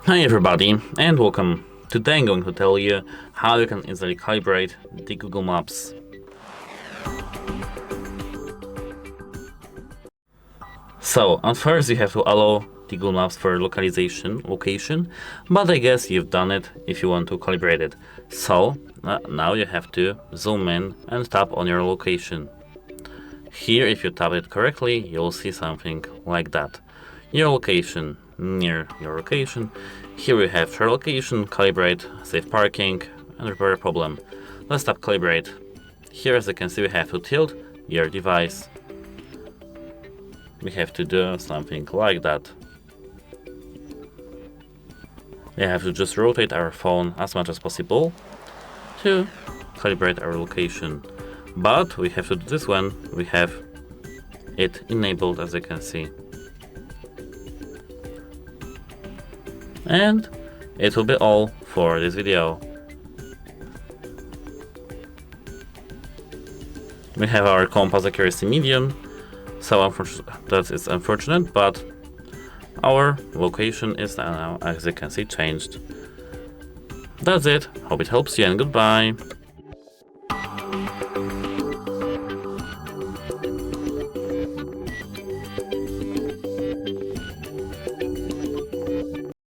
Hi everybody and welcome. Today I'm going to tell you how you can easily calibrate the Google Maps. So at first you have to allow the Google Maps for location, but I guess you've done it if you want to calibrate it. So now you have to zoom in and tap on your location. Here, if you tap it correctly, you'll see something like that. Your location, near your location. Here we have share location, calibrate, save parking, and repair a problem. Let's tap calibrate. Here, as you can see, we have to tilt your device. We have to do something like that. We have to just rotate our phone as much as possible to calibrate our location. But we have to do this when we have it enabled, as you can see. And it will be all for this video. We have our compass accuracy medium, so that is unfortunate, but our location is now, as you can see, changed. That's it. Hope it helps you and goodbye.